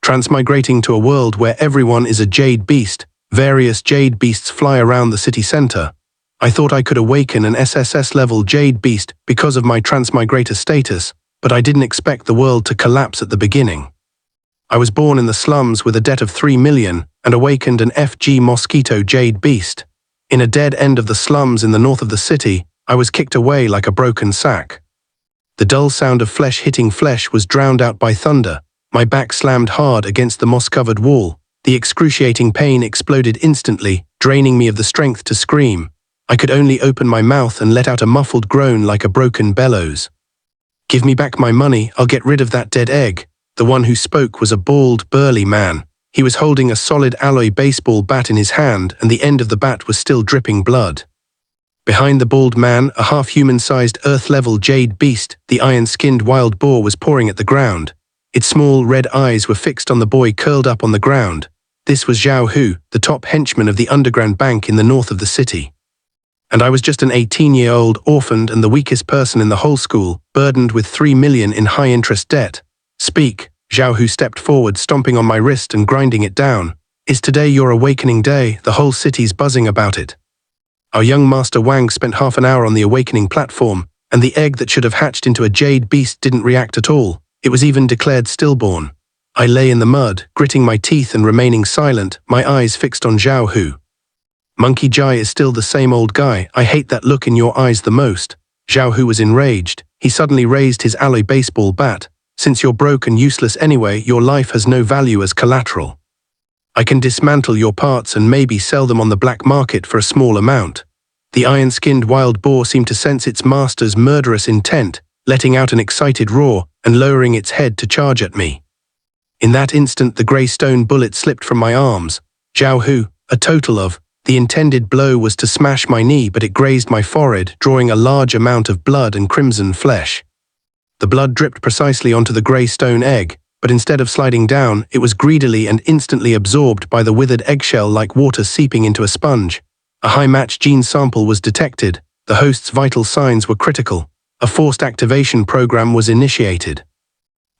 Transmigrating to a world where everyone is a jade beast, various jade beasts fly around the city center. I thought I could awaken an SSS-level jade beast because of my transmigrator status, but I didn't expect the world to collapse at the beginning. I was born in the slums with a debt of 3 million and awakened an FG Mosquito jade beast. In a dead end of the slums in the north of the city, I was kicked away like a broken sack. The dull sound of flesh hitting flesh was drowned out by thunder. My back slammed hard against the moss-covered wall. The excruciating pain exploded instantly, draining me of the strength to scream. I could only open my mouth and let out a muffled groan like a broken bellows. "Give me back my money, I'll get rid of that dead egg." The one who spoke was a bald, burly man. He was holding a solid alloy baseball bat in his hand, and the end of the bat was still dripping blood. Behind the bald man, a half-human-sized Earth-level jade beast, the iron-skinned wild boar, was pawing at the ground. Its small red eyes were fixed on the boy curled up on the ground. This was Zhao Hu, the top henchman of the underground bank in the north of the city. And I was just an 18-year-old orphaned and the weakest person in the whole school, burdened with 3 million in high-interest debt. "Speak." Zhao Hu stepped forward, stomping on my wrist and grinding it down. "Is today your awakening day? The whole city's buzzing about it." Our young master Wang spent half an hour on the awakening platform, and the egg that should have hatched into a jade beast didn't react at all. It was even declared stillborn. I lay in the mud, gritting my teeth and remaining silent, my eyes fixed on Zhao Hu. "Monkey Jai is still the same old guy. I hate that look in your eyes the most." Zhao Hu was enraged. He suddenly raised his alloy baseball bat. "Since you're broke and useless anyway, your life has no value as collateral. I can dismantle your parts and maybe sell them on the black market for a small amount." The iron-skinned wild boar seemed to sense its master's murderous intent, letting out an excited roar and lowering its head to charge at me. In that instant, the grey stone bullet slipped from my arms. Zhao Hu, a total of. The intended blow was to smash my knee, but it grazed my forehead, drawing a large amount of blood and crimson flesh. The blood dripped precisely onto the grey stone egg, but instead of sliding down, it was greedily and instantly absorbed by the withered eggshell like water seeping into a sponge. A high-match gene sample was detected. The host's vital signs were critical. A forced activation program was initiated.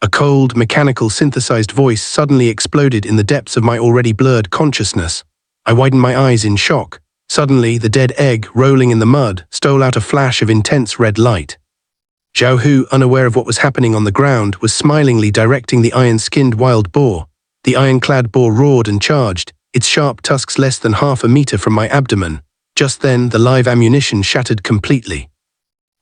A cold, mechanical, synthesized voice suddenly exploded in the depths of my already blurred consciousness. I widened my eyes in shock. Suddenly, the dead egg, rolling in the mud, stole out a flash of intense red light. Zhao Hu, unaware of what was happening on the ground, was smilingly directing the iron-skinned wild boar. The iron-clad boar roared and charged, its sharp tusks less than half a meter from my abdomen. Just then, the live ammunition shattered completely.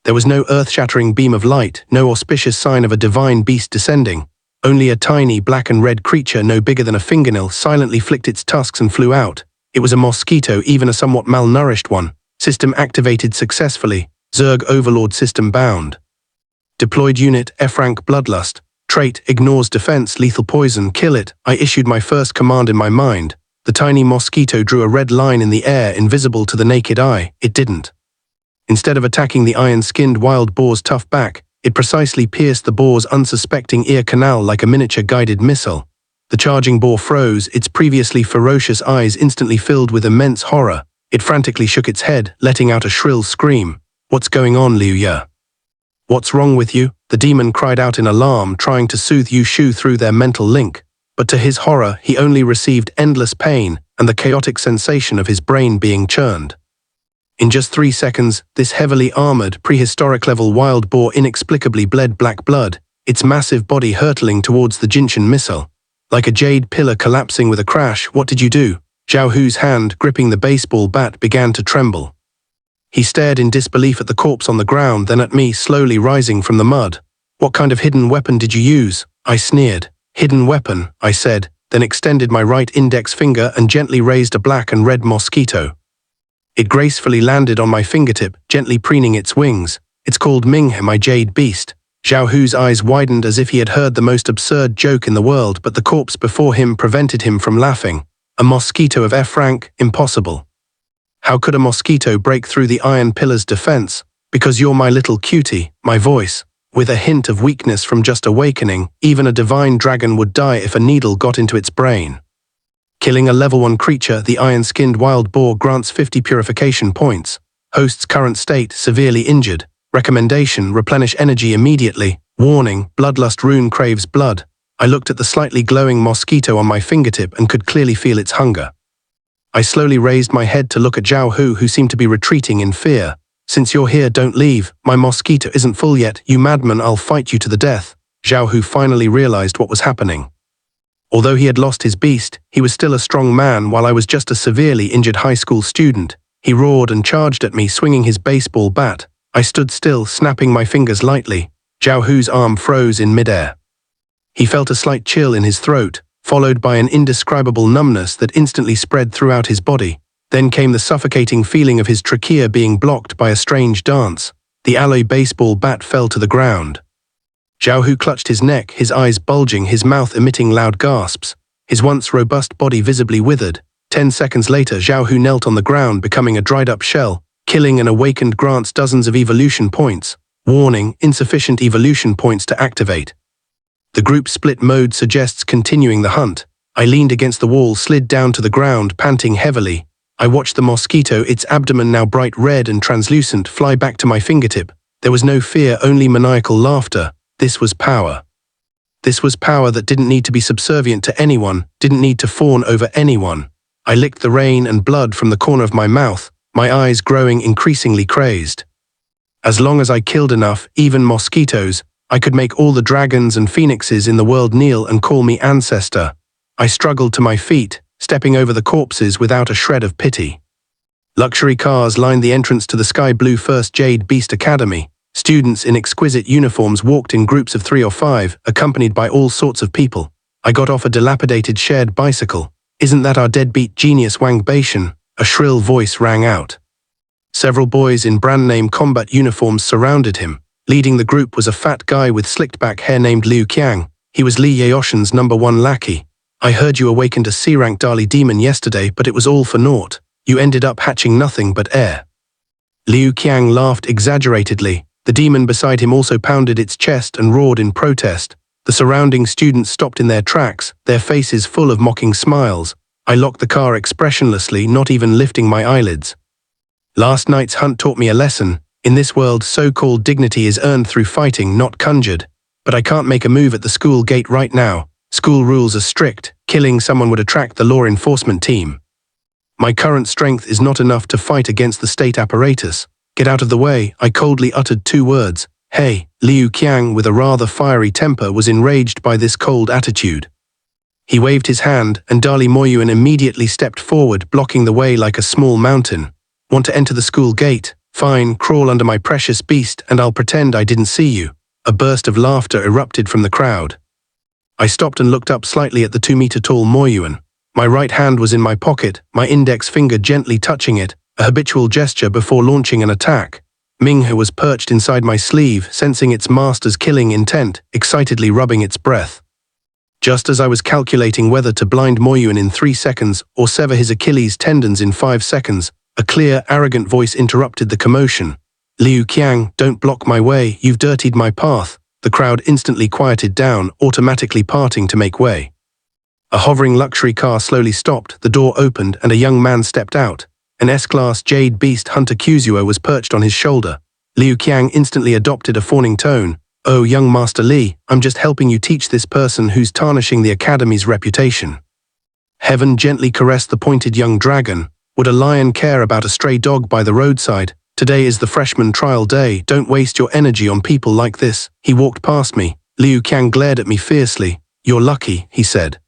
There was no earth-shattering beam of light, no auspicious sign of a divine beast descending. Only a tiny black and red creature no bigger than a fingernail silently flicked its tusks and flew out. It was a mosquito, even a somewhat malnourished one. System activated successfully. Zerg Overlord system bound. Deployed unit SSS-Rank Bloodlust. Trait ignores defense, lethal poison, kill it. I issued my first command in my mind. The tiny mosquito drew a red line in the air, invisible to the naked eye. It didn't. Instead of attacking the iron-skinned wild boar's tough back, it precisely pierced the boar's unsuspecting ear canal like a miniature guided missile. The charging boar froze, its previously ferocious eyes instantly filled with immense horror. It frantically shook its head, letting out a shrill scream. "What's going on, Liu Ye? What's wrong with you?" The demon cried out in alarm, trying to soothe Yu Shu through their mental link. But to his horror, he only received endless pain and the chaotic sensation of his brain being churned. In just 3 seconds, this heavily armored, prehistoric-level wild boar inexplicably bled black blood, its massive body hurtling towards the Jinshan missile. Like a jade pillar collapsing with a crash. "What did you do?" Zhao Hu's hand, gripping the baseball bat, began to tremble. He stared in disbelief at the corpse on the ground, then at me, slowly rising from the mud. "What kind of hidden weapon did you use?" I sneered. "Hidden weapon," I said, then extended my right index finger and gently raised a black and red mosquito. It gracefully landed on my fingertip, gently preening its wings. "It's called Minghe, my jade beast." Zhao Hu's eyes widened as if he had heard the most absurd joke in the world, but the corpse before him prevented him from laughing. "A mosquito of SSS-Rank? Impossible. How could a mosquito break through the iron pillar's defense? Because you're my little cutie." My voice, with a hint of weakness from just awakening, "Even a divine dragon would die if a needle got into its brain." Killing a level 1 creature, the iron-skinned wild boar grants 50 purification points. Host's current state, severely injured. Recommendation, replenish energy immediately. Warning, bloodlust rune craves blood. I looked at the slightly glowing mosquito on my fingertip and could clearly feel its hunger. I slowly raised my head to look at Zhao Hu, who seemed to be retreating in fear. "Since you're here, don't leave. My mosquito isn't full yet. You madman, I'll fight you to the death." Zhao Hu finally realized what was happening. Although he had lost his beast, he was still a strong man while I was just a severely injured high school student. He roared and charged at me, swinging his baseball bat. I stood still, snapping my fingers lightly. Zhao Hu's arm froze in midair. He felt a slight chill in his throat, followed by an indescribable numbness that instantly spread throughout his body. Then came the suffocating feeling of his trachea being blocked by a strange dance. The alloy baseball bat fell to the ground. Zhao Hu clutched his neck, his eyes bulging, his mouth emitting loud gasps. His once robust body visibly withered. 10 seconds later, Zhao Hu knelt on the ground, becoming a dried-up shell. Killing an awakened grants dozens of evolution points. Warning: insufficient evolution points to activate. The group split mode suggests continuing the hunt. I leaned against the wall, slid down to the ground, panting heavily. I watched the mosquito, its abdomen now bright red and translucent, fly back to my fingertip. There was no fear, only maniacal laughter. This was power. This was power that didn't need to be subservient to anyone, didn't need to fawn over anyone. I licked the rain and blood from the corner of my mouth, my eyes growing increasingly crazed. As long as I killed enough, even mosquitoes, I could make all the dragons and phoenixes in the world kneel and call me ancestor. I struggled to my feet, stepping over the corpses without a shred of pity. Luxury cars lined the entrance to the sky blue First Jade Beast Academy. Students in exquisite uniforms walked in groups of 3 or 5, accompanied by all sorts of people. I got off a dilapidated shared bicycle. "Isn't that our deadbeat genius Wang Beishan?" A shrill voice rang out. Several boys in brand-name combat uniforms surrounded him. Leading the group was a fat guy with slicked-back hair named Liu Qiang. He was Li Yaoshan's #1 lackey. "I heard you awakened a C-rank Dali demon yesterday, but it was all for naught. You ended up hatching nothing but air." Liu Qiang laughed exaggeratedly. The demon beside him also pounded its chest and roared in protest. The surrounding students stopped in their tracks, their faces full of mocking smiles. I locked the car expressionlessly, not even lifting my eyelids. Last night's hunt taught me a lesson. In this world, so-called dignity is earned through fighting, not conjured. But I can't make a move at the school gate right now. School rules are strict. Killing someone would attract the law enforcement team. My current strength is not enough to fight against the state apparatus. "Get out of the way," I coldly uttered 2 words. "Hey." Liu Qiang, with a rather fiery temper, was enraged by this cold attitude. He waved his hand, and Dali Moyuan immediately stepped forward, blocking the way like a small mountain. "Want to enter the school gate? Fine, crawl under my precious beast, and I'll pretend I didn't see you." A burst of laughter erupted from the crowd. I stopped and looked up slightly at the 2-meter-tall Moyuan. My right hand was in my pocket, my index finger gently touching it, a habitual gesture before launching an attack. Minghe was perched inside my sleeve, sensing its master's killing intent, excitedly rubbing its breath. Just as I was calculating whether to blind Moyuan in 3 seconds or sever his Achilles tendons in 5 seconds, a clear, arrogant voice interrupted the commotion. "Liu Qiang, don't block my way, you've dirtied my path." The crowd instantly quieted down, automatically parting to make way. A hovering luxury car slowly stopped, the door opened, and a young man stepped out. An S-Class Jade Beast Hunter Kuzuo was perched on his shoulder. Liu Qiang instantly adopted a fawning tone. "Oh, young Master Li, I'm just helping you teach this person who's tarnishing the Academy's reputation." Heaven gently caressed the pointed young dragon. Would a lion care about a stray dog by the roadside? Today is the freshman trial day, don't waste your energy on people like this. He walked past me. Liu Qiang glared at me fiercely. "You're lucky," he said.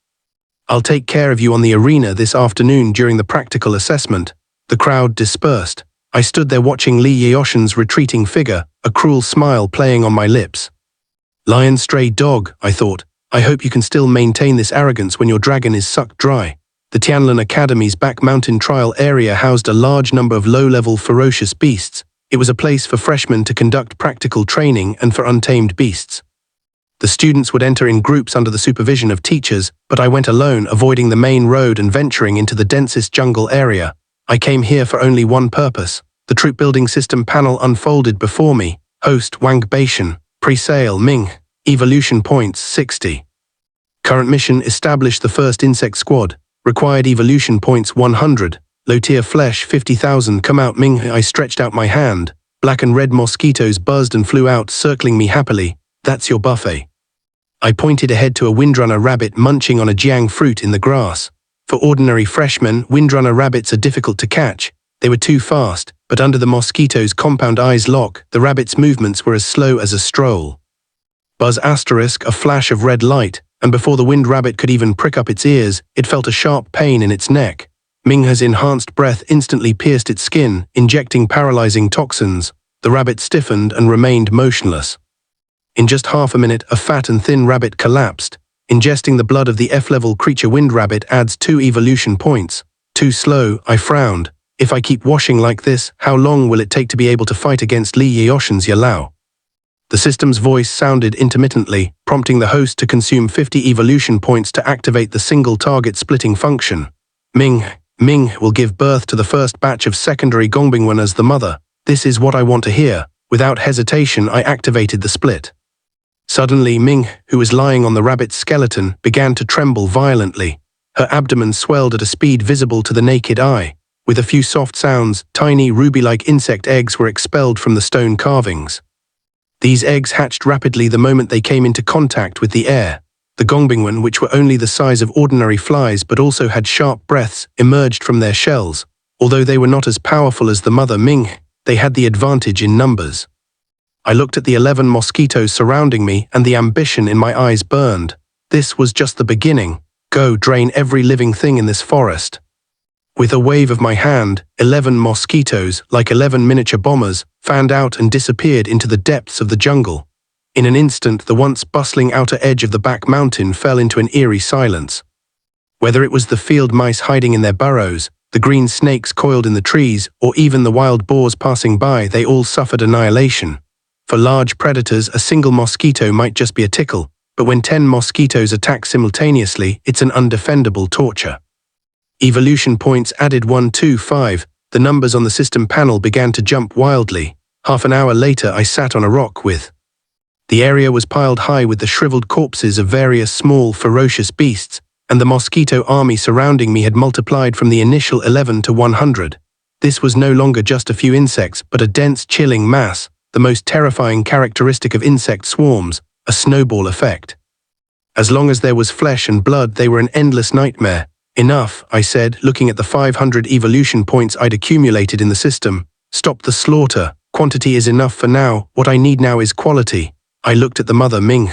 "I'll take care of you on the arena this afternoon during the practical assessment." The crowd dispersed. I stood there watching Li Yaoshan's retreating figure, a cruel smile playing on my lips. "Lion, stray dog," I thought. "I hope you can still maintain this arrogance when your dragon is sucked dry." The Tianlin Academy's back mountain trial area housed a large number of low-level ferocious beasts. It was a place for freshmen to conduct practical training and for untamed beasts. The students would enter in groups under the supervision of teachers, but I went alone, avoiding the main road and venturing into the densest jungle area. I came here for only one purpose. The troop building system panel unfolded before me. Host Wang Beishan. Pre-sale Ming. Evolution points 60. Current mission: establish the first insect squad. Required evolution points 100. Low-tier flesh 50,000. Come out Ming. I stretched out my hand. Black and red mosquitoes buzzed and flew out, circling me happily. "That's your buffet." I pointed ahead to a windrunner rabbit munching on a jiang fruit in the grass. For ordinary freshmen, windrunner rabbits are difficult to catch. They were too fast, but under the Mosquito's compound eyes lock, the rabbit's movements were as slow as a stroll. Buzz asterisk, a flash of red light, and before the wind rabbit could even prick up its ears, it felt a sharp pain in its neck. Minghe's enhanced breath instantly pierced its skin, injecting paralyzing toxins. The rabbit stiffened and remained motionless. In just half a minute, a fat and thin rabbit collapsed. Ingesting the blood of the F-level creature wind rabbit adds 2 evolution points. Too slow, I frowned. If I keep washing like this, how long will it take to be able to fight against Li Yoshin's Yalao? The system's voice sounded intermittently, prompting the host to consume 50 evolution points to activate the single target splitting function. Ming will give birth to the first batch of secondary Gongbingwen as the mother. This is what I want to hear. Without hesitation, I activated the split. Suddenly, Ming, who was lying on the rabbit's skeleton, began to tremble violently. Her abdomen swelled at a speed visible to the naked eye. With a few soft sounds, tiny ruby-like insect eggs were expelled from the stone carvings. These eggs hatched rapidly the moment they came into contact with the air. The Gongbingwen, which were only the size of ordinary flies but also had sharp breaths, emerged from their shells. Although they were not as powerful as the mother Ming, they had the advantage in numbers. I looked at the 11 mosquitoes surrounding me, and the ambition in my eyes burned. This was just the beginning. Go drain every living thing in this forest. With a wave of my hand, 11 mosquitoes, like 11 miniature bombers, fanned out and disappeared into the depths of the jungle. In an instant, the once bustling outer edge of the back mountain fell into an eerie silence. Whether it was the field mice hiding in their burrows, the green snakes coiled in the trees, or even the wild boars passing by, they all suffered annihilation. For large predators, a single mosquito might just be a tickle, but when 10 mosquitoes attack simultaneously, it's an undefendable torture. Evolution points added 1, 2, 5. The numbers on the system panel began to jump wildly. Half an hour later, I sat on a rock with. The area was piled high with the shriveled corpses of various small, ferocious beasts, and the mosquito army surrounding me had multiplied from the initial 11 to 100. This was no longer just a few insects, but a dense, chilling mass, the most terrifying characteristic of insect swarms, a snowball effect. As long as there was flesh and blood, they were an endless nightmare. Enough, I said, looking at the 500 evolution points I'd accumulated in the system. Stop the slaughter. Quantity is enough for now. What I need now is quality. I looked at the mother Ming.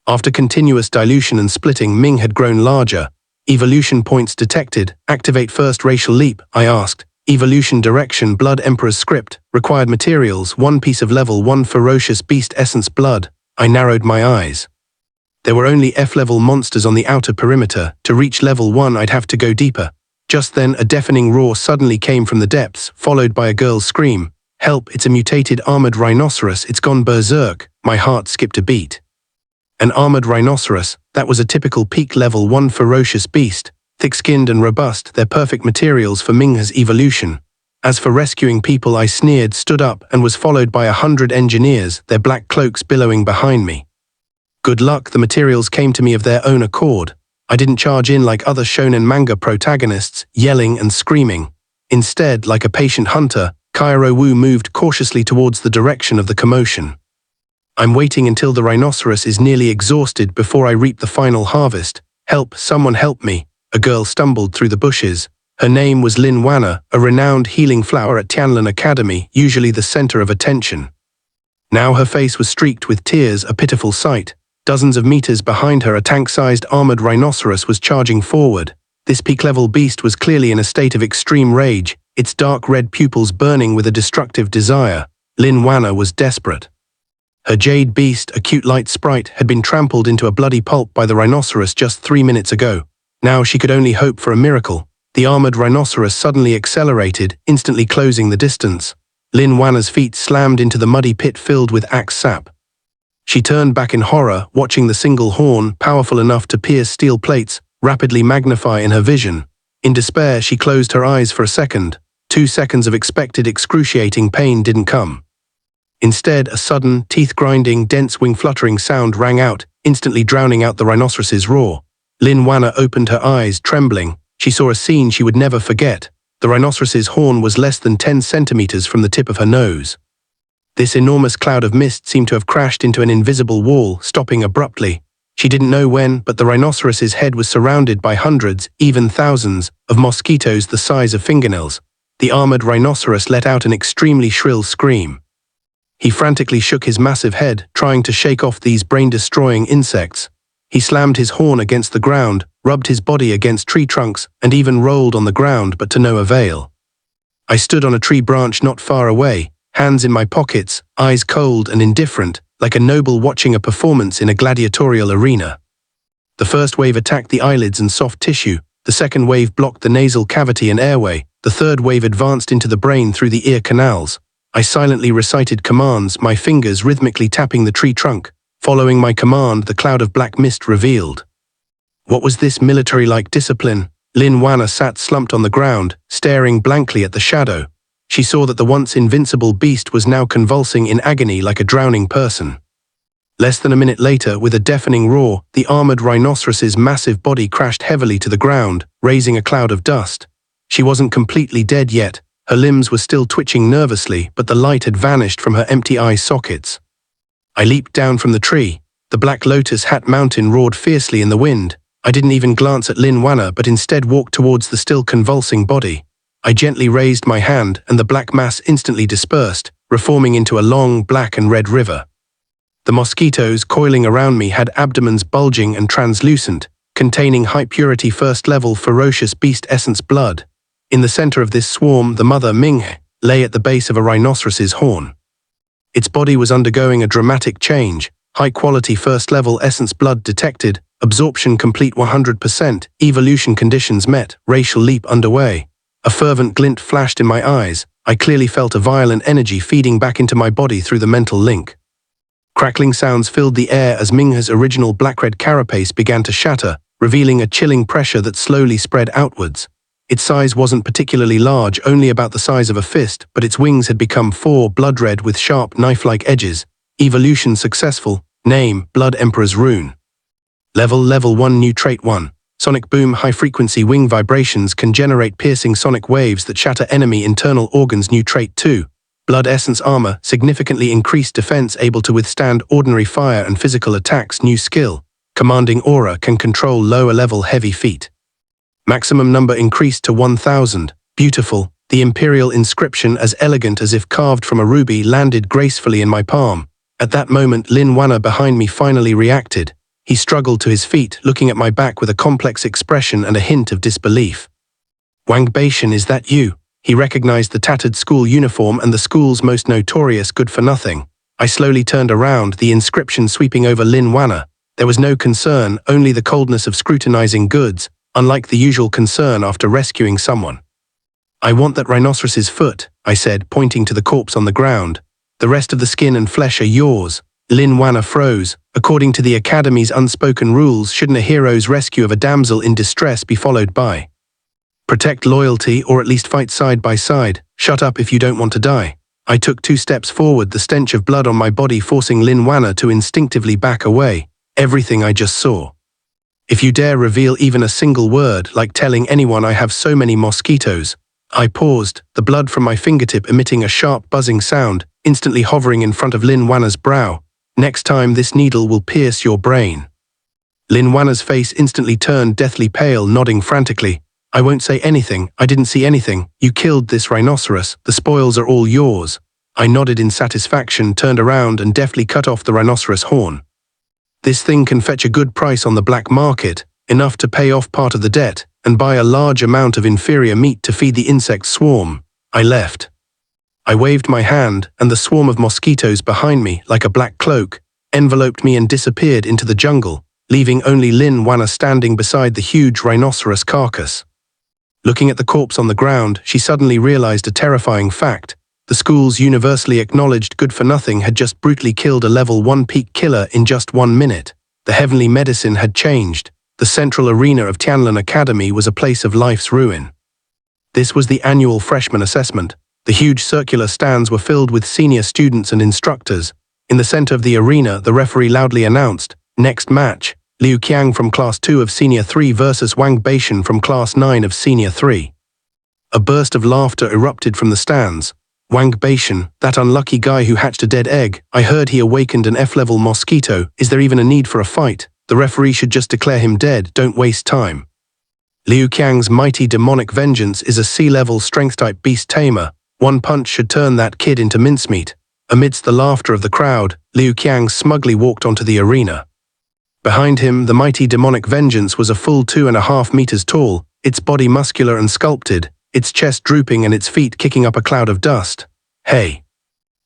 After continuous dilution and splitting, Ming had grown larger. Evolution points detected. Activate first racial leap, I asked. Evolution direction, blood emperor's script. Required materials, 1 piece of level 1 ferocious beast essence blood. I narrowed my eyes. There were only F-level monsters on the outer perimeter. To reach level 1, I'd have to go deeper. Just then, a deafening roar suddenly came from the depths, followed by a girl's scream. Help, it's a mutated armored rhinoceros, it's gone berserk. My heart skipped a beat. An armored rhinoceros, that was a typical peak level 1 ferocious beast. Thick-skinned and robust, they're perfect materials for Minghe's evolution. As for rescuing people, I sneered, stood up, and was followed by 100 engineers, their black cloaks billowing behind me. Good luck, the materials came to me of their own accord. I didn't charge in like other shonen manga protagonists, yelling and screaming. Instead, like a patient hunter, Kairo Wu moved cautiously towards the direction of the commotion. I'm waiting until the rhinoceros is nearly exhausted before I reap the final harvest. Help, someone help me. A girl stumbled through the bushes. Her name was Lin Wana, a renowned healing flower at Tianlin Academy, usually the center of attention. Now her face was streaked with tears, a pitiful sight. Dozens of meters behind her, a tank-sized armored rhinoceros was charging forward. This peak-level beast was clearly in a state of extreme rage, its dark red pupils burning with a destructive desire. Lin Wana was desperate. Her jade beast, a cute light sprite, had been trampled into a bloody pulp by the rhinoceros just 3 minutes ago. Now she could only hope for a miracle. The armored rhinoceros suddenly accelerated, instantly closing the distance. Lin Wana's feet slammed into the muddy pit filled with axe sap. She turned back in horror, watching the single horn, powerful enough to pierce steel plates, rapidly magnify in her vision. In despair, she closed her eyes for a second. 2 seconds of expected excruciating pain didn't come. Instead, a sudden, teeth-grinding, dense wing-fluttering sound rang out, instantly drowning out the rhinoceros's roar. Lin Wana opened her eyes, trembling. She saw a scene she would never forget. The rhinoceros's horn was less than 10 centimeters from the tip of her nose. This enormous cloud of mist seemed to have crashed into an invisible wall, stopping abruptly. She didn't know when, but the rhinoceros's head was surrounded by hundreds, even thousands, of mosquitoes the size of fingernails. The armored rhinoceros let out an extremely shrill scream. He frantically shook his massive head, trying to shake off these brain-destroying insects. He slammed his horn against the ground, rubbed his body against tree trunks, and even rolled on the ground, but to no avail. I stood on a tree branch not far away, hands in my pockets, eyes cold and indifferent, like a noble watching a performance in a gladiatorial arena. The first wave attacked the eyelids and soft tissue, the second wave blocked the nasal cavity and airway, the third wave advanced into the brain through the ear canals. I silently recited commands, my fingers rhythmically tapping the tree trunk. Following my command, the cloud of black mist revealed. What was this military-like discipline? Lin Wanna sat slumped on the ground, staring blankly at the shadow. She saw that the once invincible beast was now convulsing in agony like a drowning person. Less than a minute later, with a deafening roar, the armored rhinoceros's massive body crashed heavily to the ground, raising a cloud of dust. She wasn't completely dead yet. Her limbs were still twitching nervously, but the light had vanished from her empty eye sockets. I leaped down from the tree. The Black Lotus Hat Mountain roared fiercely in the wind. I didn't even glance at Lin Wanna, but instead walked towards the still convulsing body. I gently raised my hand, and the black mass instantly dispersed, reforming into a long black and red river. The mosquitoes coiling around me had abdomens bulging and translucent, containing high-purity first-level ferocious beast essence blood. In the center of this swarm, the mother Ming lay at the base of a rhinoceros's horn. Its body was undergoing a dramatic change. High-quality first-level essence blood detected, absorption complete 100%, evolution conditions met, racial leap underway. A fervent glint flashed in my eyes. I clearly felt a violent energy feeding back into my body through the mental link. Crackling sounds filled the air as Minghe's original black-red carapace began to shatter, revealing a chilling pressure that slowly spread outwards. Its size wasn't particularly large, only about the size of a fist, but its wings had become 4 blood-red with sharp knife-like edges. Evolution successful. Name, Blood Emperor's Rune. Level 1 New Trait 1. Sonic Boom. High-frequency wing vibrations can generate piercing sonic waves that shatter enemy internal organs. New Trait 2. Blood Essence Armor. Significantly increased defense, able to withstand ordinary fire and physical attacks. New Skill. Commanding Aura, can control lower-level heavy feet. Maximum number increased to 1000. Beautiful. The Imperial inscription, as elegant as if carved from a ruby, landed gracefully in my palm. At that moment, Lin Wanna behind me finally reacted. He struggled to his feet, looking at my back with a complex expression and a hint of disbelief. Wang Beishan, is that you? He recognized the tattered school uniform and the school's most notorious good-for-nothing. I slowly turned around, the inscription sweeping over Lin Wanna. There was no concern, only the coldness of scrutinizing goods, unlike the usual concern after rescuing someone. I want that rhinoceros's foot, I said, pointing to the corpse on the ground. The rest of the skin and flesh are yours. Lin Wanna froze. According to the Academy's unspoken rules, shouldn't a hero's rescue of a damsel in distress be followed by protect loyalty, or at least fight side by side? Shut up if you don't want to die. I took 2 steps forward, the stench of blood on my body forcing Lin Wanna to instinctively back away. Everything I just saw. If you dare reveal even a single word, like telling anyone I have so many mosquitoes. I paused, the blood from my fingertip emitting a sharp buzzing sound, instantly hovering in front of Lin Wanna's brow. Next time this needle will pierce your brain. Lin Wanna's face instantly turned deathly pale, nodding frantically. I won't say anything, I didn't see anything. You killed this rhinoceros, the spoils are all yours. I nodded in satisfaction, turned around and deftly cut off the rhinoceros horn. This thing can fetch a good price on the black market, enough to pay off part of the debt, and buy a large amount of inferior meat to feed the insect swarm. I left. I waved my hand, and the swarm of mosquitoes behind me, like a black cloak, enveloped me and disappeared into the jungle, leaving only Lin Wanna standing beside the huge rhinoceros carcass. Looking at the corpse on the ground, she suddenly realized a terrifying fact. The school's universally acknowledged good-for-nothing had just brutally killed a level 1 peak killer in just 1 minute. The heavenly medicine had changed. The central arena of Tianlin Academy was a place of life's ruin. This was the annual freshman assessment. The huge circular stands were filled with senior students and instructors. In the center of the arena, the referee loudly announced, "Next match, Liu Qiang from Class 2 of Senior 3 versus Wang Beishan from Class 9 of Senior 3. A burst of laughter erupted from the stands. Wang Beishan, that unlucky guy who hatched a dead egg. I heard he awakened an F-level mosquito. Is there even a need for a fight? The referee should just declare him dead, don't waste time. Liu Qiang's mighty demonic vengeance is a sea-level strength-type beast tamer. One punch should turn that kid into mincemeat. Amidst the laughter of the crowd, Liu Qiang smugly walked onto the arena. Behind him, the mighty demonic vengeance was a full 2.5 meters tall, its body muscular and sculpted, its chest drooping and its feet kicking up a cloud of dust. Hey!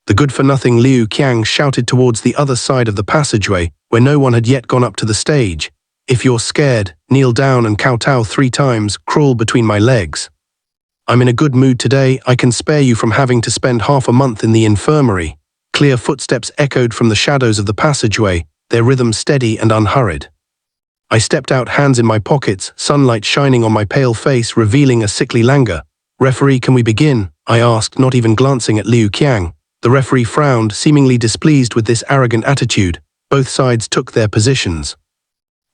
The good-for-nothing Liu Qiang shouted towards the other side of the passageway, where no one had yet gone up to the stage. If you're scared, kneel down and kowtow 3 times, crawl between my legs. I'm in a good mood today, I can spare you from having to spend half a month in the infirmary. Clear footsteps echoed from the shadows of the passageway, their rhythm steady and unhurried. I stepped out, hands in my pockets, sunlight shining on my pale face, revealing a sickly languor. Referee, can we begin? I asked, not even glancing at Liu Qiang. The referee frowned, seemingly displeased with this arrogant attitude. Both sides took their positions.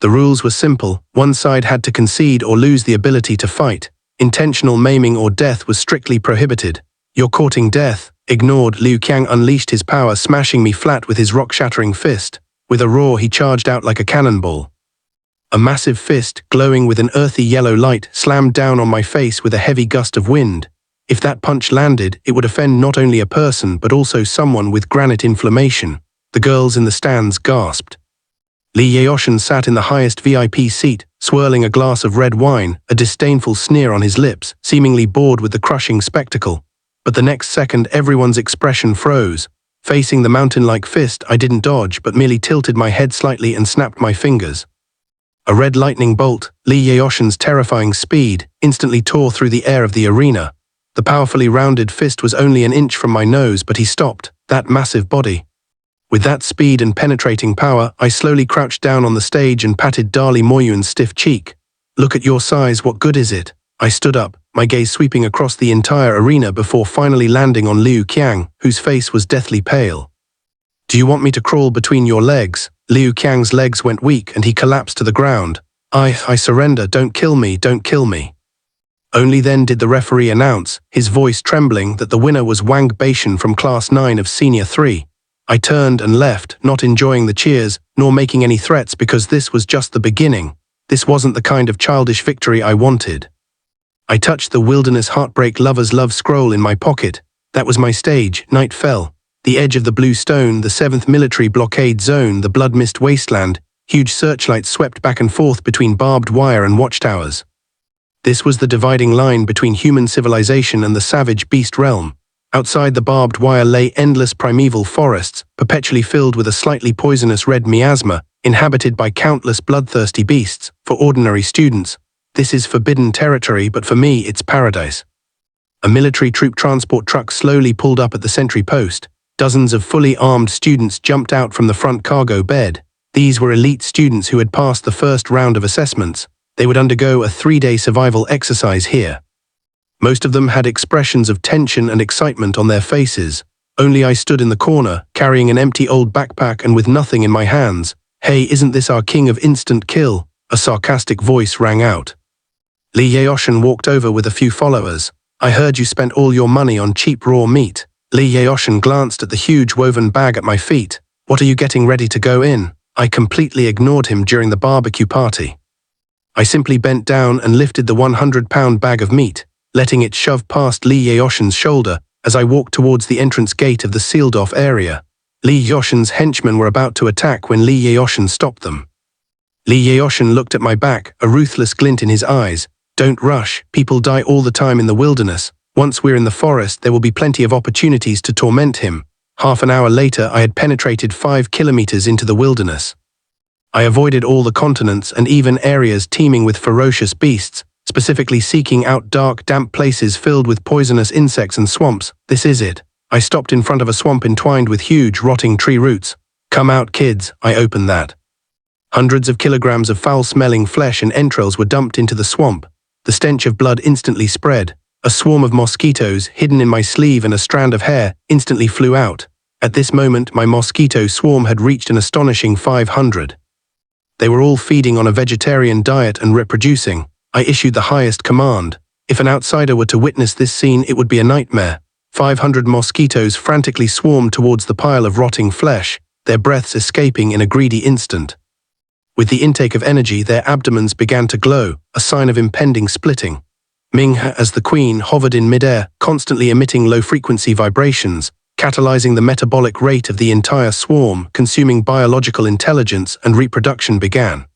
The rules were simple. One side had to concede or lose the ability to fight. Intentional maiming or death was strictly prohibited. You're courting death. Ignored, Liu Qiang unleashed his power, smashing me flat with his rock-shattering fist. With a roar, he charged out like a cannonball. A massive fist, glowing with an earthy yellow light, slammed down on my face with a heavy gust of wind. If that punch landed, it would offend not only a person but also someone with granite inflammation. The girls in the stands gasped. Li Yaoshan sat in the highest VIP seat, swirling a glass of red wine, a disdainful sneer on his lips, seemingly bored with the crushing spectacle. But the next second, everyone's expression froze. Facing the mountain-like fist, I didn't dodge, but merely tilted my head slightly and snapped my fingers. A red lightning bolt, Li Yaoshan's terrifying speed, instantly tore through the air of the arena. The powerfully rounded fist was only an inch from my nose, but he stopped, that massive body. With that speed and penetrating power, I slowly crouched down on the stage and patted Dali Moyuan's stiff cheek. Look at your size, what good is it? I stood up, my gaze sweeping across the entire arena before finally landing on Liu Qiang, whose face was deathly pale. Do you want me to crawl between your legs? Liu Qiang's legs went weak and he collapsed to the ground. I surrender, don't kill me, don't kill me. Only then did the referee announce, his voice trembling, that the winner was Wang Beishan from Class 9 of Senior 3. I turned and left, not enjoying the cheers, nor making any threats because this was just the beginning. This wasn't the kind of childish victory I wanted. I touched the Wilderness Heartbreak Lover's Love scroll in my pocket. That was my stage. Night fell. The edge of the blue stone, the 7th military blockade zone, the blood-mist wasteland, huge searchlights swept back and forth between barbed wire and watchtowers. This was the dividing line between human civilization and the savage beast realm. Outside the barbed wire lay endless primeval forests, perpetually filled with a slightly poisonous red miasma, inhabited by countless bloodthirsty beasts. For ordinary students, this is forbidden territory, but for me, it's paradise. A military troop transport truck slowly pulled up at the sentry post. Dozens of fully armed students jumped out from the front cargo bed. These were elite students who had passed the first round of assessments. They would undergo a 3-day survival exercise here. Most of them had expressions of tension and excitement on their faces. Only I stood in the corner, carrying an empty old backpack and with nothing in my hands. Hey, isn't this our king of instant kill? A sarcastic voice rang out. Li Yaoshan walked over with a few followers. I heard you spent all your money on cheap raw meat. Li Yaoshan glanced at the huge woven bag at my feet. What are you getting ready to go in? I completely ignored him during the barbecue party. I simply bent down and lifted the 100-pound bag of meat, letting it shove past Li Yaoshan's shoulder as I walked towards the entrance gate of the sealed-off area. Li Yaoshan's henchmen were about to attack when Li Yaoshan stopped them. Li Yaoshan looked at my back, a ruthless glint in his eyes. Don't rush, people die all the time in the wilderness. Once we're in the forest, there will be plenty of opportunities to torment him. Half an hour later, I had penetrated 5 kilometers into the wilderness. I avoided all the continents and even areas teeming with ferocious beasts, specifically seeking out dark, damp places filled with poisonous insects and swamps. This is it. I stopped in front of a swamp entwined with huge, rotting tree roots. Come out, kids, I opened that. Hundreds of kilograms of foul-smelling flesh and entrails were dumped into the swamp. The stench of blood instantly spread. A swarm of mosquitoes, hidden in my sleeve and a strand of hair, instantly flew out. At this moment, my mosquito swarm had reached an astonishing 500. They were all feeding on a vegetarian diet and reproducing. I issued the highest command. If an outsider were to witness this scene, it would be a nightmare. 500 mosquitoes frantically swarmed towards the pile of rotting flesh, their breaths escaping in a greedy instant. With the intake of energy, their abdomens began to glow, a sign of impending splitting. Manhwa, as the queen, hovered in midair, constantly emitting low-frequency vibrations, catalyzing the metabolic rate of the entire swarm, consuming biological intelligence, and reproduction began.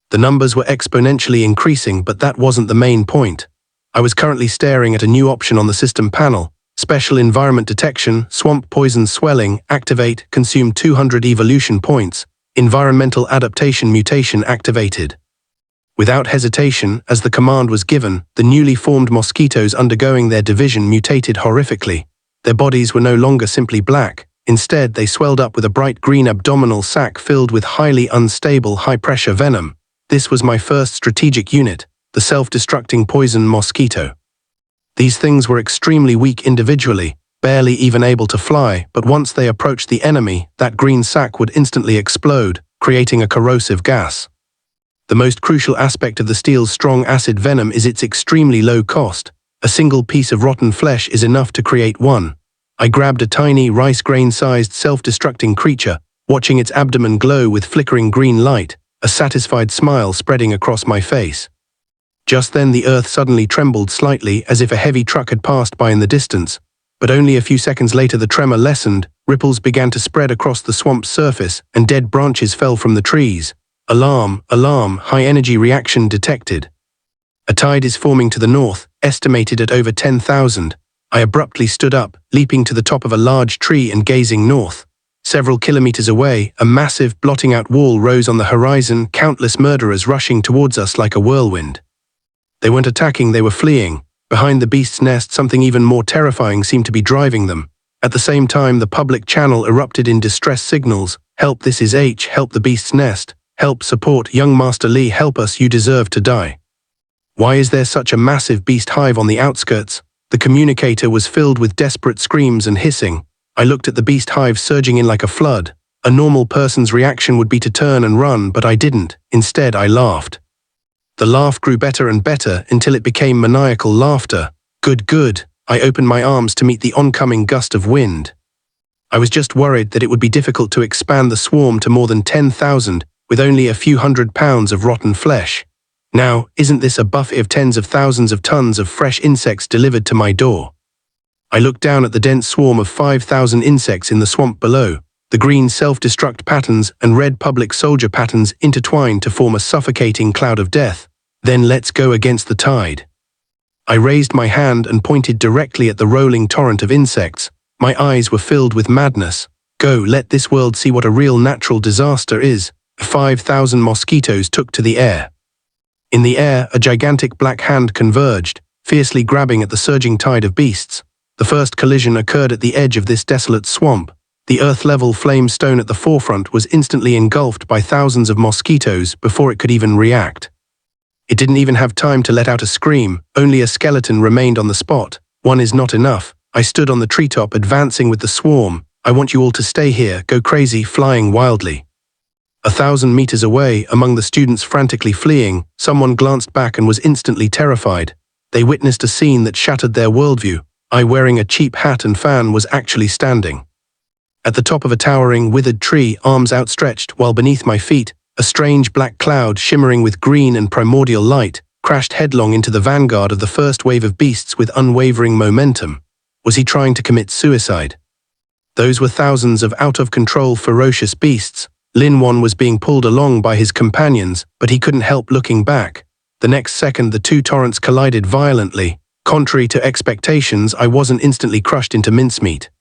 The numbers were exponentially increasing, but that wasn't the main point. I was currently staring at a new option on the system panel: Special Environment Detection, Swamp Poison Swelling, Activate, Consume 200 evolution points, Environmental Adaptation Mutation activated. Without hesitation, as the command was given, the newly formed mosquitoes undergoing their division mutated horrifically. Their bodies were no longer simply black. Instead, they swelled up with a bright green abdominal sac filled with highly unstable, high-pressure venom. This was my first strategic unit, the self-destructing poison mosquito. These things were extremely weak individually, barely even able to fly, but once they approached the enemy, that green sac would instantly explode, creating a corrosive gas. The most crucial aspect of the steel's strong acid venom is its extremely low cost. A single piece of rotten flesh is enough to create one. I grabbed a tiny, rice grain-sized, self-destructing creature, watching its abdomen glow with flickering green light, a satisfied smile spreading across my face. Just then the earth suddenly trembled slightly, as if a heavy truck had passed by in the distance. But only a few seconds later the tremor lessened, ripples began to spread across the swamp's surface, and dead branches fell from the trees. Alarm, alarm, high-energy reaction detected. A tide is forming to the north, estimated at over 10,000. I abruptly stood up, leaping to the top of a large tree and gazing north. Several kilometers away, a massive, blotting-out wall rose on the horizon, countless murderers rushing towards us like a whirlwind. They weren't attacking, they were fleeing. Behind the beast's nest, something even more terrifying seemed to be driving them. At the same time, the public channel erupted in distress signals. Help, this is H, help the beast's nest. Help, support, young Master Lee, help us, you deserve to die. Why is there such a massive beast hive on the outskirts? The communicator was filled with desperate screams and hissing. I looked at the beast hive surging in like a flood. A normal person's reaction would be to turn and run, but I didn't. Instead, I laughed. The laugh grew better and better until it became maniacal laughter. Good, good. I opened my arms to meet the oncoming gust of wind. I was just worried that it would be difficult to expand the swarm to more than 10,000, with only a few hundred pounds of rotten flesh. Now, isn't this a buffet of tens of thousands of tons of fresh insects delivered to my door? I looked down at the dense swarm of 5,000 insects in the swamp below. The green self-destruct patterns and red public soldier patterns intertwined to form a suffocating cloud of death. Then let's go against the tide. I raised my hand and pointed directly at the rolling torrent of insects. My eyes were filled with madness. Go, let this world see what a real natural disaster is. 5,000 mosquitoes took to the air. In the air, a gigantic black hand converged, fiercely grabbing at the surging tide of beasts. The first collision occurred at the edge of this desolate swamp. The earth-level flame stone at the forefront was instantly engulfed by thousands of mosquitoes before it could even react. It didn't even have time to let out a scream. Only a skeleton remained on the spot. One is not enough. I stood on the treetop, advancing with the swarm. I want you all to stay here, go crazy, flying wildly. 1,000 meters away, among the students frantically fleeing, someone glanced back and was instantly terrified. They witnessed a scene that shattered their worldview. I, wearing a cheap hat and fan, was actually standing at the top of a towering, withered tree, arms outstretched, while beneath my feet, a strange black cloud shimmering with green and primordial light crashed headlong into the vanguard of the first wave of beasts with unwavering momentum. Was he trying to commit suicide? Those were thousands of out-of-control, ferocious beasts. Lin Wan was being pulled along by his companions, but he couldn't help looking back. The next second, the two torrents collided violently. Contrary to expectations, I wasn't instantly crushed into mincemeat.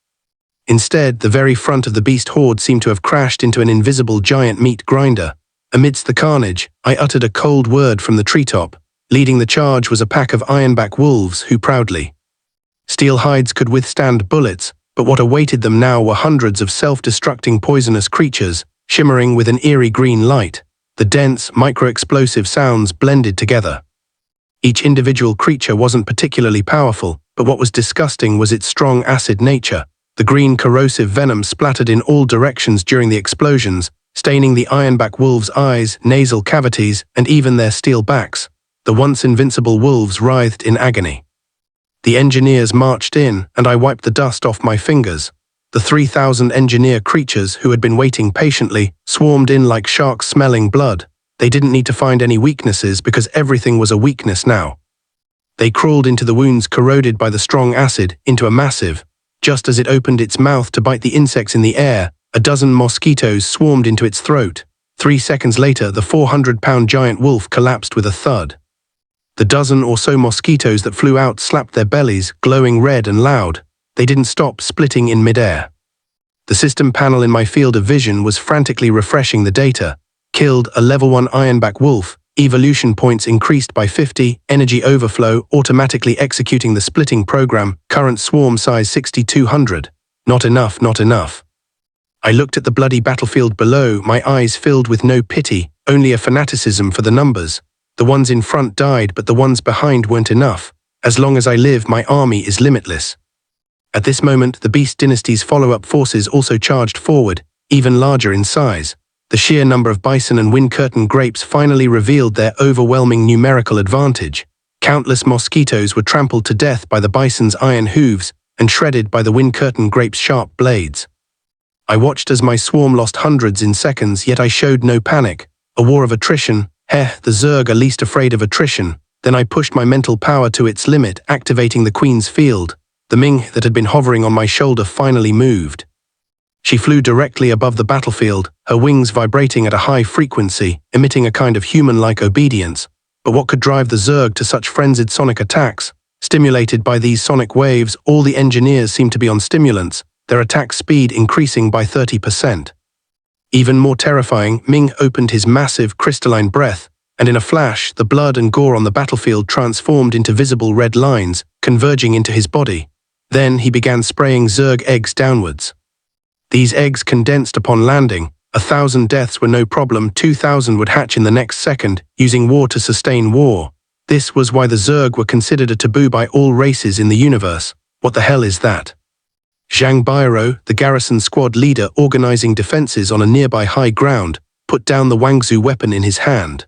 Instead, the very front of the beast horde seemed to have crashed into an invisible giant meat grinder. Amidst the carnage, I uttered a cold word from the treetop. Leading the charge was a pack of ironback wolves who proudly. Steel hides could withstand bullets, but what awaited them now were hundreds of self-destructing poisonous creatures, shimmering with an eerie green light. The dense, micro-explosive sounds blended together. Each individual creature wasn't particularly powerful, but what was disgusting was its strong acid nature. The green corrosive venom splattered in all directions during the explosions, staining the ironback wolves' eyes, nasal cavities, and even their steel backs. The once invincible wolves writhed in agony. The engineers marched in, and I wiped the dust off my fingers. The 3,000 engineer creatures who had been waiting patiently swarmed in like sharks smelling blood. They didn't need to find any weaknesses because everything was a weakness now. They crawled into the wounds corroded by the strong acid into a massive. Just as it opened its mouth to bite the insects in the air, a dozen mosquitoes swarmed into its throat. 3 seconds later, the 400-pound giant wolf collapsed with a thud. The dozen or so mosquitoes that flew out slapped their bellies, glowing red and loud. They didn't stop splitting in midair. The system panel in my field of vision was frantically refreshing the data. Killed a level 1 ironback wolf, evolution points increased by 50, energy overflow, automatically executing the splitting program, current swarm size 6,200. Not enough, not enough. I looked at the bloody battlefield below, my eyes filled with no pity, only a fanaticism for the numbers. The ones in front died, but the ones behind weren't enough. As long as I live, my army is limitless. At this moment, the Beast Dynasty's follow-up forces also charged forward, even larger in size. The sheer number of bison and wind curtain grapes finally revealed their overwhelming numerical advantage. Countless mosquitoes were trampled to death by the bison's iron hooves and shredded by the wind curtain grape's sharp blades. I watched as my swarm lost hundreds in seconds, yet I showed no panic. A war of attrition. The Zerg are least afraid of attrition. Then I pushed my mental power to its limit, activating the Queen's field. The Ming that had been hovering on my shoulder finally moved. She flew directly above the battlefield, her wings vibrating at a high frequency, emitting a kind of human-like obedience. But what could drive the Zerg to such frenzied sonic attacks? Stimulated by these sonic waves, all the engineers seemed to be on stimulants, their attack speed increasing by 30%. Even more terrifying, Ming opened his massive crystalline breath, and in a flash, the blood and gore on the battlefield transformed into visible red lines, converging into his body. Then he began spraying Zerg eggs downwards. These eggs condensed upon landing. 1,000 deaths were no problem, 2,000 would hatch in the next second, using war to sustain war. This was why the Zerg were considered a taboo by all races in the universe. What the hell is that? Zhang Bairo, the garrison squad leader organizing defenses on a nearby high ground, put down the Wangzu weapon in his hand.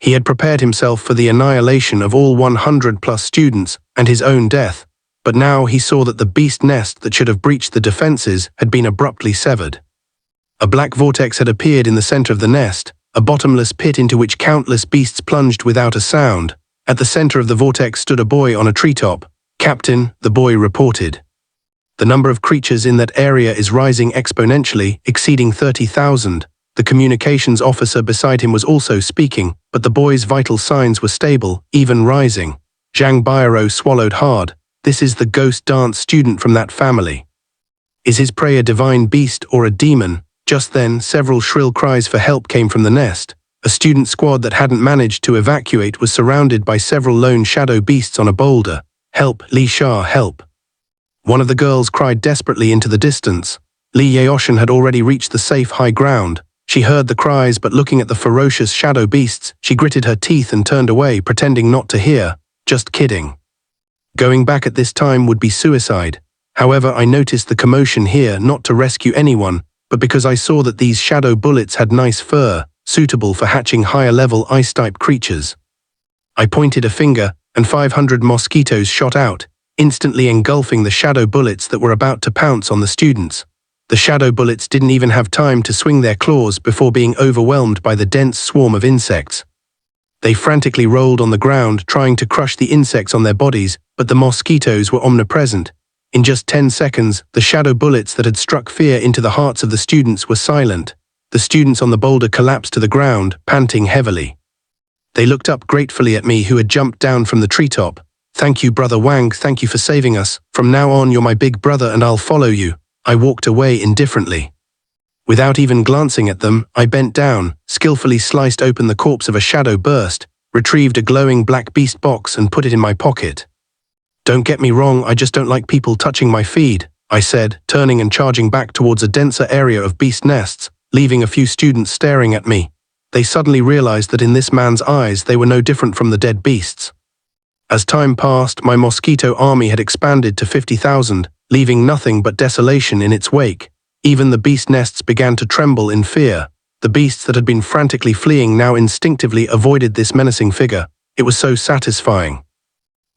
He had prepared himself for the annihilation of all 100+ students and his own death, but now he saw that the beast nest that should have breached the defenses had been abruptly severed. A black vortex had appeared in the center of the nest, a bottomless pit into which countless beasts plunged without a sound. At the center of the vortex stood a boy on a treetop. "Captain," the boy reported. "The number of creatures in that area is rising exponentially, exceeding 30,000. The communications officer beside him was also speaking, but the boy's vital signs were stable, even rising. Zhang Bairo swallowed hard. This is the ghost dance student from that family. Is his prey a divine beast or a demon? Just then, several shrill cries for help came from the nest. A student squad that hadn't managed to evacuate was surrounded by several lone shadow beasts on a boulder. "Help, Li Sha, help." One of the girls cried desperately into the distance. Li Yaoshan had already reached the safe high ground. She heard the cries, but looking at the ferocious shadow beasts, she gritted her teeth and turned away, pretending not to hear. Just kidding. Going back at this time would be suicide. However, I noticed the commotion here not to rescue anyone, but because I saw that these shadow bullets had nice fur, suitable for hatching higher-level ice-type creatures. I pointed a finger, and 500 mosquitoes shot out, instantly engulfing the shadow bullets that were about to pounce on the students. The shadow bullets didn't even have time to swing their claws before being overwhelmed by the dense swarm of insects. They frantically rolled on the ground, trying to crush the insects on their bodies, but the mosquitoes were omnipresent. In just 10 seconds, the shadow bullets that had struck fear into the hearts of the students were silent. The students on the boulder collapsed to the ground, panting heavily. They looked up gratefully at me, who had jumped down from the treetop. "Thank you, Brother Wang, thank you for saving us. From now on, you're my big brother and I'll follow you." I walked away indifferently. Without even glancing at them, I bent down, skillfully sliced open the corpse of a shadow burst, retrieved a glowing black beast box and put it in my pocket. "Don't get me wrong, I just don't like people touching my feed," I said, turning and charging back towards a denser area of beast nests, leaving a few students staring at me. They suddenly realized that in this man's eyes they were no different from the dead beasts. As time passed, my mosquito army had expanded to 50,000, leaving nothing but desolation in its wake. Even the beast nests began to tremble in fear. The beasts that had been frantically fleeing now instinctively avoided this menacing figure. It was so satisfying.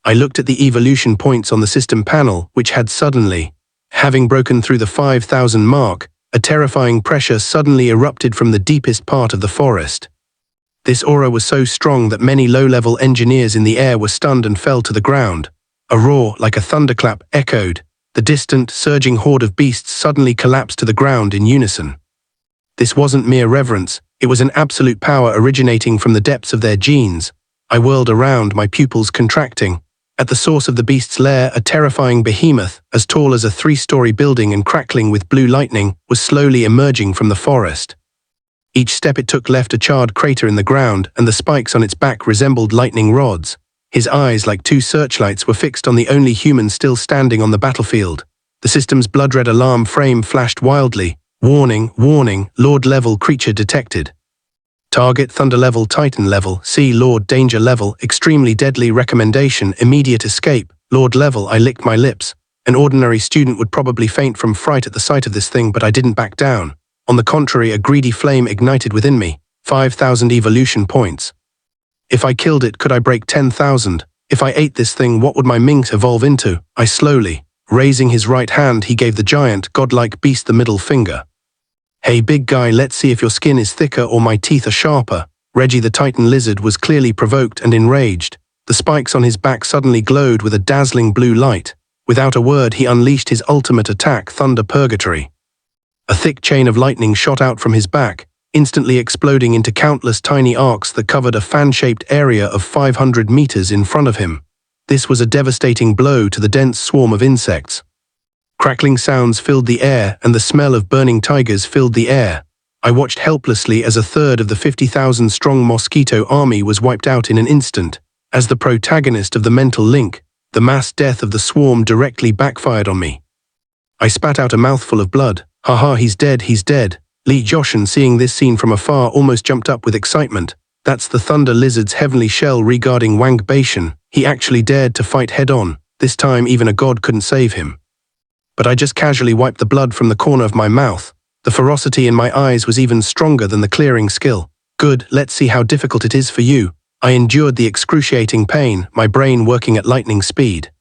I looked at the evolution points on the system panel, which had suddenly, having broken through the 5,000 mark, a terrifying pressure suddenly erupted from the deepest part of the forest. This aura was so strong that many low-level engineers in the air were stunned and fell to the ground. A roar, like a thunderclap, echoed. The distant, surging horde of beasts suddenly collapsed to the ground in unison. This wasn't mere reverence, it was an absolute power originating from the depths of their genes. I whirled around, my pupils contracting. At the source of the beast's lair, a terrifying behemoth, as tall as a 3-story building and crackling with blue lightning, was slowly emerging from the forest. Each step it took left a charred crater in the ground, and the spikes on its back resembled lightning rods. His eyes, like 2 searchlights, were fixed on the only human still standing on the battlefield. The system's blood-red alarm frame flashed wildly. Warning, warning, Lord-level creature detected. Target Thunder-level, Titan-level, see Lord Danger level, extremely deadly recommendation, immediate escape. Lord-level, I licked my lips. An ordinary student would probably faint from fright at the sight of this thing, but I didn't back down. On the contrary, a greedy flame ignited within me. 5,000 evolution points. If I killed it, could I break 10,000? If I ate this thing, what would my Ming evolve into? I slowly. Raising his right hand, he gave the giant, godlike beast the middle finger. Hey big guy, let's see if your skin is thicker or my teeth are sharper. Reggie the Titan lizard was clearly provoked and enraged. The spikes on his back suddenly glowed with a dazzling blue light. Without a word, he unleashed his ultimate attack, Thunder Purgatory. A thick chain of lightning shot out from his back, instantly exploding into countless tiny arcs that covered a fan-shaped area of 500 meters in front of him. This was a devastating blow to the dense swarm of insects. Crackling sounds filled the air, and the smell of burning tigers filled the air. I watched helplessly as a third of the 50,000-strong Mosquito army was wiped out in an instant. As the protagonist of the mental link, the mass death of the swarm directly backfired on me. I spat out a mouthful of blood. Haha, he's dead, he's dead. Li Joshan, seeing this scene from afar, almost jumped up with excitement. That's the Thunder Lizard's heavenly shell regarding Wang Beishan. He actually dared to fight head-on. This time even a god couldn't save him. But I just casually wiped the blood from the corner of my mouth. The ferocity in my eyes was even stronger than the clearing skill. Good, let's see how difficult it is for you. I endured the excruciating pain, my brain working at lightning speed.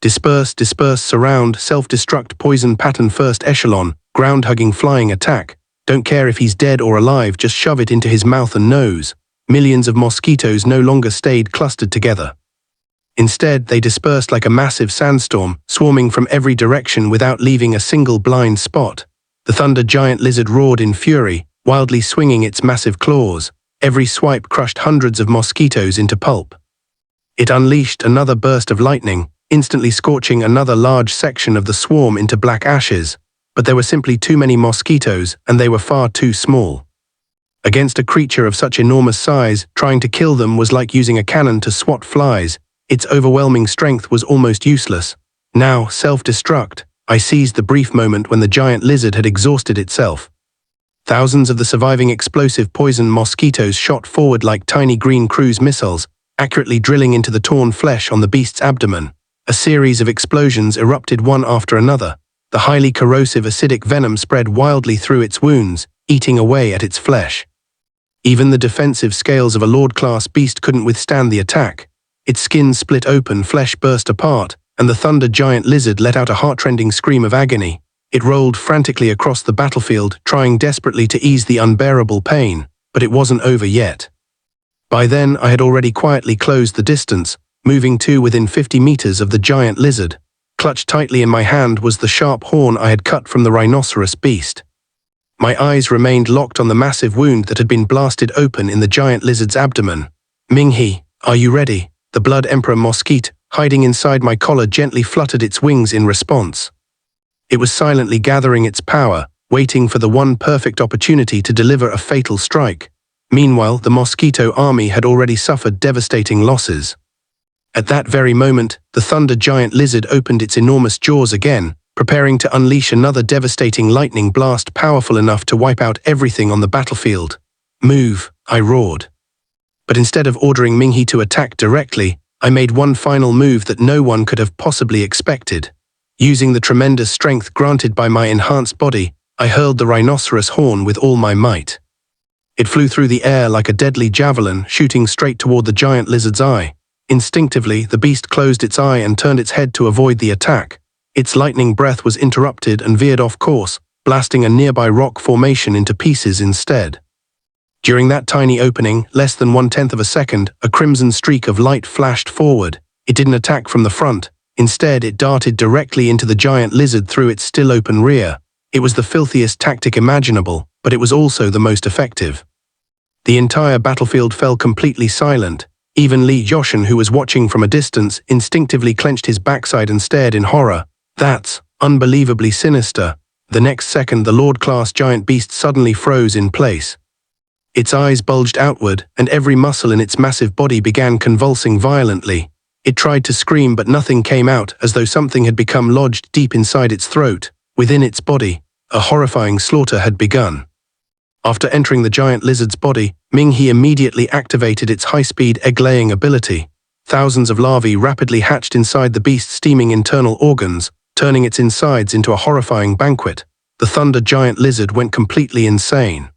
Disperse, disperse, surround, self-destruct, poison pattern, first echelon, ground-hugging, flying attack. Don't care if he's dead or alive, just shove it into his mouth and nose. Millions of mosquitoes no longer stayed clustered together. Instead, they dispersed like a massive sandstorm, swarming from every direction without leaving a single blind spot. The thunder giant lizard roared in fury, wildly swinging its massive claws. Every swipe crushed hundreds of mosquitoes into pulp. It unleashed another burst of lightning, instantly scorching another large section of the swarm into black ashes. But there were simply too many mosquitoes, and they were far too small. Against a creature of such enormous size, trying to kill them was like using a cannon to swat flies. Its overwhelming strength was almost useless. Now, self-destruct. I seized the brief moment when the giant lizard had exhausted itself. Thousands of the surviving explosive poison mosquitoes shot forward like tiny green cruise missiles, accurately drilling into the torn flesh on the beast's abdomen. A series of explosions erupted one after another. The highly corrosive acidic venom spread wildly through its wounds, eating away at its flesh. Even the defensive scales of a Lord-class beast couldn't withstand the attack. Its skin split open, flesh burst apart, and the thunder giant lizard let out a heart-rending scream of agony. It rolled frantically across the battlefield, trying desperately to ease the unbearable pain, but it wasn't over yet. By then, I had already quietly closed the distance, moving to within 50 meters of the giant lizard. Clutched tightly in my hand was the sharp horn I had cut from the rhinoceros beast. My eyes remained locked on the massive wound that had been blasted open in the giant lizard's abdomen. Minghe, are you ready? The Blood Emperor Mosquito, hiding inside my collar, gently fluttered its wings in response. It was silently gathering its power, waiting for the one perfect opportunity to deliver a fatal strike. Meanwhile, the Mosquito army had already suffered devastating losses. At that very moment, the thunder giant lizard opened its enormous jaws again, preparing to unleash another devastating lightning blast powerful enough to wipe out everything on the battlefield. Move, I roared. But instead of ordering Minghe to attack directly, I made one final move that no one could have possibly expected. Using the tremendous strength granted by my enhanced body, I hurled the rhinoceros horn with all my might. It flew through the air like a deadly javelin, shooting straight toward the giant lizard's eye. Instinctively, the beast closed its eye and turned its head to avoid the attack. Its lightning breath was interrupted and veered off course, blasting a nearby rock formation into pieces instead. During that tiny opening, less than 1/10 of a second, a crimson streak of light flashed forward. It didn't attack from the front. Instead, it darted directly into the giant lizard through its still open rear. It was the filthiest tactic imaginable, but it was also the most effective. The entire battlefield fell completely silent. Even Li Yoshin, who was watching from a distance, instinctively clenched his backside and stared in horror. That's unbelievably sinister. The next second, the Lord-class giant beast suddenly froze in place. Its eyes bulged outward, and every muscle in its massive body began convulsing violently. It tried to scream, but nothing came out, as though something had become lodged deep inside its throat. Within its body, a horrifying slaughter had begun. After entering the giant lizard's body, Ming-He immediately activated its high-speed egg-laying ability. Thousands of larvae rapidly hatched inside the beast's steaming internal organs, turning its insides into a horrifying banquet. The thunder giant lizard went completely insane.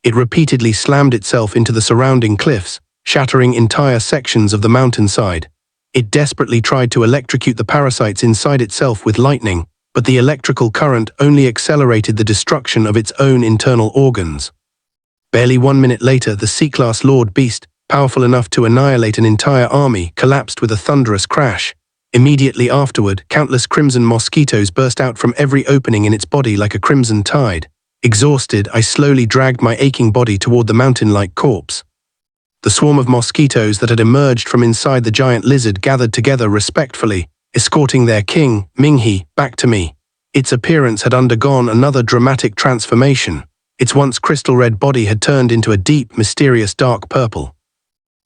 It repeatedly slammed itself into the surrounding cliffs, shattering entire sections of the mountainside. It desperately tried to electrocute the parasites inside itself with lightning, but the electrical current only accelerated the destruction of its own internal organs. Barely 1 minute later, the C-class Lord Beast, powerful enough to annihilate an entire army, collapsed with a thunderous crash. Immediately afterward, countless crimson mosquitoes burst out from every opening in its body like a crimson tide. Exhausted, I slowly dragged my aching body toward the mountain-like corpse. The swarm of mosquitoes that had emerged from inside the giant lizard gathered together respectfully, escorting their king, Ming-He, back to me. Its appearance had undergone another dramatic transformation. Its once crystal-red body had turned into a deep, mysterious dark purple.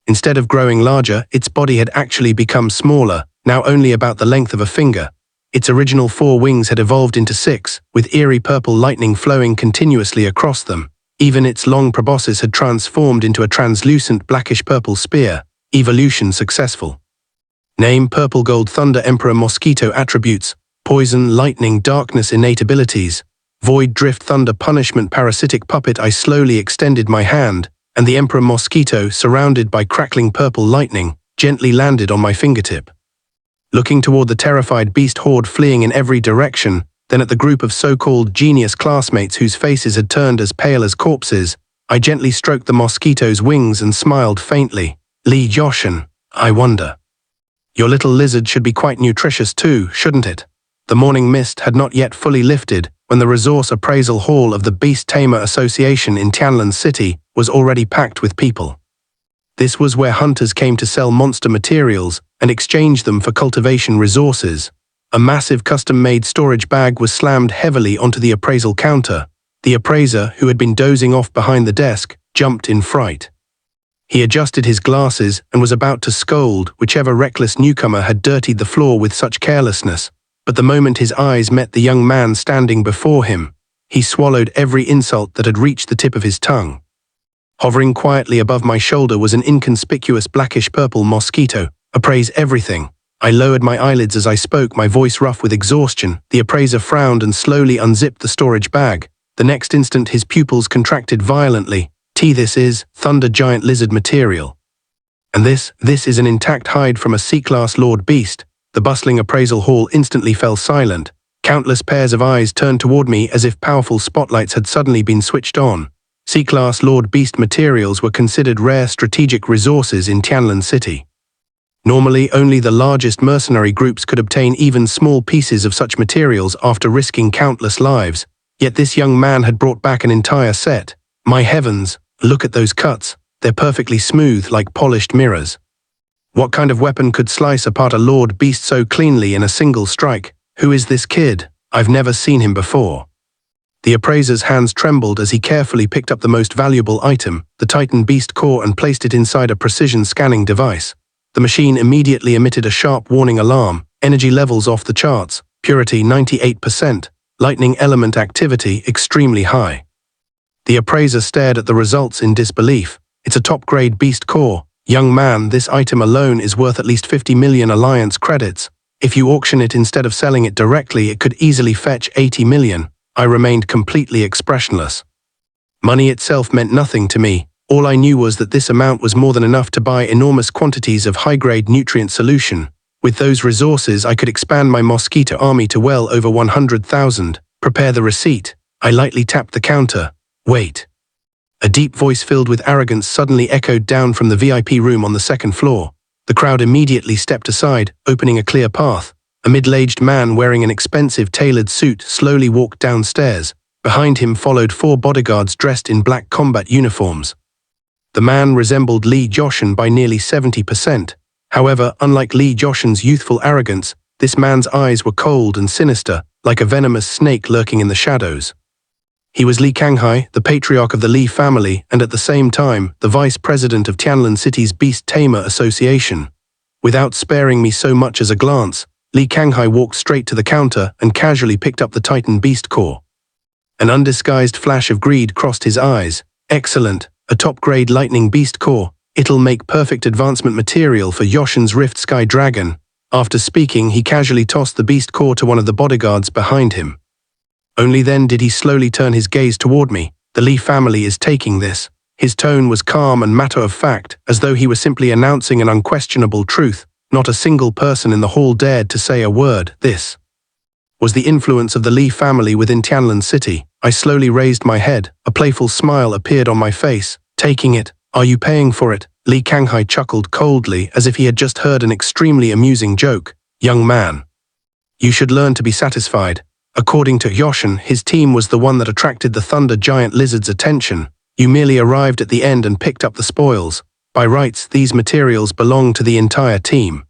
Instead of growing larger, its body had actually become smaller, now only about the length of a finger. Its original 4 wings had evolved into 6, with eerie purple lightning flowing continuously across them. Even its long proboscis had transformed into a translucent blackish-purple spear. Evolution successful. Name: Purple Gold Thunder Emperor. Mosquito attributes: Poison, Lightning, Darkness. Innate abilities: Void, Drift, Thunder. Punishment: Parasitic Puppet. I slowly extended my hand, and the Emperor Mosquito, surrounded by crackling purple lightning, gently landed on my fingertip. Looking toward the terrified beast horde fleeing in every direction, then at the group of so-called genius classmates whose faces had turned as pale as corpses, I gently stroked the mosquito's wings and smiled faintly. Li Yoshin, I wonder. Your little lizard should be quite nutritious too, shouldn't it? The morning mist had not yet fully lifted when the Resource Appraisal Hall of the Beast Tamer Association in Tianlan City was already packed with people. This was where hunters came to sell monster materials and exchange them for cultivation resources. A massive custom-made storage bag was slammed heavily onto the appraisal counter. The appraiser, who had been dozing off behind the desk, jumped in fright. He adjusted his glasses and was about to scold whichever reckless newcomer had dirtied the floor with such carelessness, but the moment his eyes met the young man standing before him, he swallowed every insult that had reached the tip of his tongue. Hovering quietly above my shoulder was an inconspicuous blackish-purple mosquito. Appraise everything. I lowered my eyelids as I spoke, my voice rough with exhaustion. The appraiser frowned and slowly unzipped the storage bag. The next instant his pupils contracted violently. This is Thunder Giant Lizard material. And this is an intact hide from a C-class Lord Beast. The bustling appraisal hall instantly fell silent. Countless pairs of eyes turned toward me as if powerful spotlights had suddenly been switched on. C-class Lord Beast materials were considered rare strategic resources in Tianlan City. Normally, only the largest mercenary groups could obtain even small pieces of such materials after risking countless lives. Yet this young man had brought back an entire set. My heavens, look at those cuts. They're perfectly smooth, like polished mirrors. What kind of weapon could slice apart a Lord Beast so cleanly in a single strike? Who is this kid? I've never seen him before. The appraiser's hands trembled as he carefully picked up the most valuable item, the Titan Beast core, and placed it inside a precision scanning device. The machine immediately emitted a sharp warning alarm. Energy levels off the charts, purity 98%, lightning element activity extremely high. The appraiser stared at the results in disbelief. It's a top-grade beast core. Young man, this item alone is worth at least 50 million Alliance credits. If you auction it instead of selling it directly, it could easily fetch 80 million. I remained completely expressionless. Money itself meant nothing to me. All I knew was that this amount was more than enough to buy enormous quantities of high-grade nutrient solution. With those resources, I could expand my Mosquito army to well over 100,000. Prepare the receipt. I lightly tapped the counter. Wait. A deep voice filled with arrogance suddenly echoed down from the VIP room on the second floor. The crowd immediately stepped aside, opening a clear path. A middle-aged man wearing an expensive tailored suit slowly walked downstairs. Behind him followed 4 bodyguards dressed in black combat uniforms. The man resembled Lee Joshin by nearly 70%. However, unlike Lee Joshin's youthful arrogance, this man's eyes were cold and sinister, like a venomous snake lurking in the shadows. He was Lee Kanghai, the patriarch of the Lee family, and at the same time, the vice president of Tianlin City's Beast Tamer Association. Without sparing me so much as a glance, Lee Kanghai walked straight to the counter and casually picked up the Titan Beast Core. An undisguised flash of greed crossed his eyes. Excellent, a top-grade Lightning Beast Core. It'll make perfect advancement material for Yoshin's Rift Sky Dragon. After speaking, he casually tossed the Beast Core to one of the bodyguards behind him. Only then did he slowly turn his gaze toward me. The Lee family is taking this. His tone was calm and matter-of-fact, as though he were simply announcing an unquestionable truth. Not a single person in the hall dared to say a word. This was the influence of the Lee family within Tianlin City. I slowly raised my head. A playful smile appeared on my face. Taking it. Are you paying for it? Lee Kanghai chuckled coldly, as if he had just heard an extremely amusing joke. Young man, you should learn to be satisfied. According to Yoshin, his team was the one that attracted the Thunder Giant Lizard's attention. You merely arrived at the end and picked up the spoils. By rights, these materials belong to the entire team.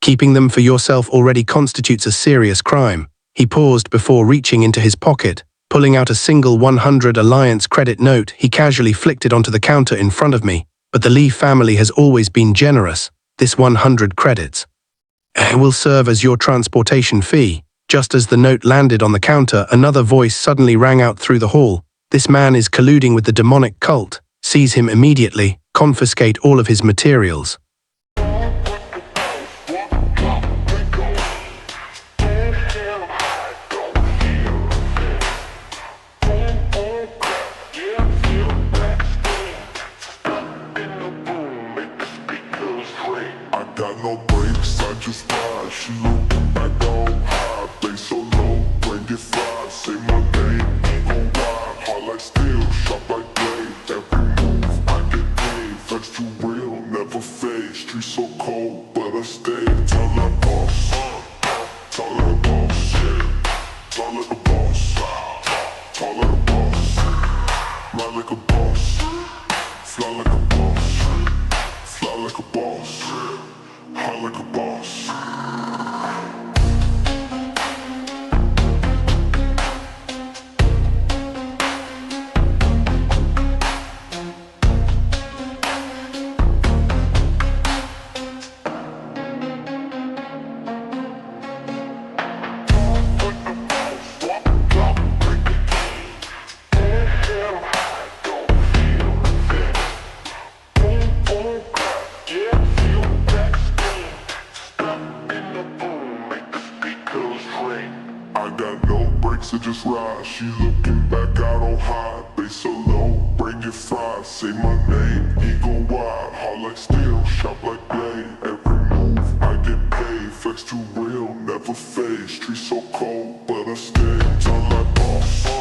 Keeping them for yourself already constitutes a serious crime. He paused before reaching into his pocket. Pulling out a single 100 Alliance credit note, he casually flicked it onto the counter in front of me. But the Lee family has always been generous. This 100 credits will serve as your transportation fee. Just as the note landed on the counter, another voice suddenly rang out through the hall. This man is colluding with the demonic cult. Seize him immediately. Confiscate all of his materials. I got no brakes, I just ride. She looking back on high, bass so low, bring it fly. Say my name, go wide, hard like steel, sharp like blade. Every move I get paid, flex too real, never fade. Streets so cold, but I stay. Tall like boss, tall like a boss, tall like a boss, tall like a boss, ride like a boss, fly like a boss, fly like a boss. Hot like a boss. I got no brakes, I just ride. She looking back out on high, bass so low, bring it fried. Say my name, ego wide, hard like steel, sharp like blade. Every move I get paid, flex too real, never fade. Streets so cold, but I stay. Tall like boss.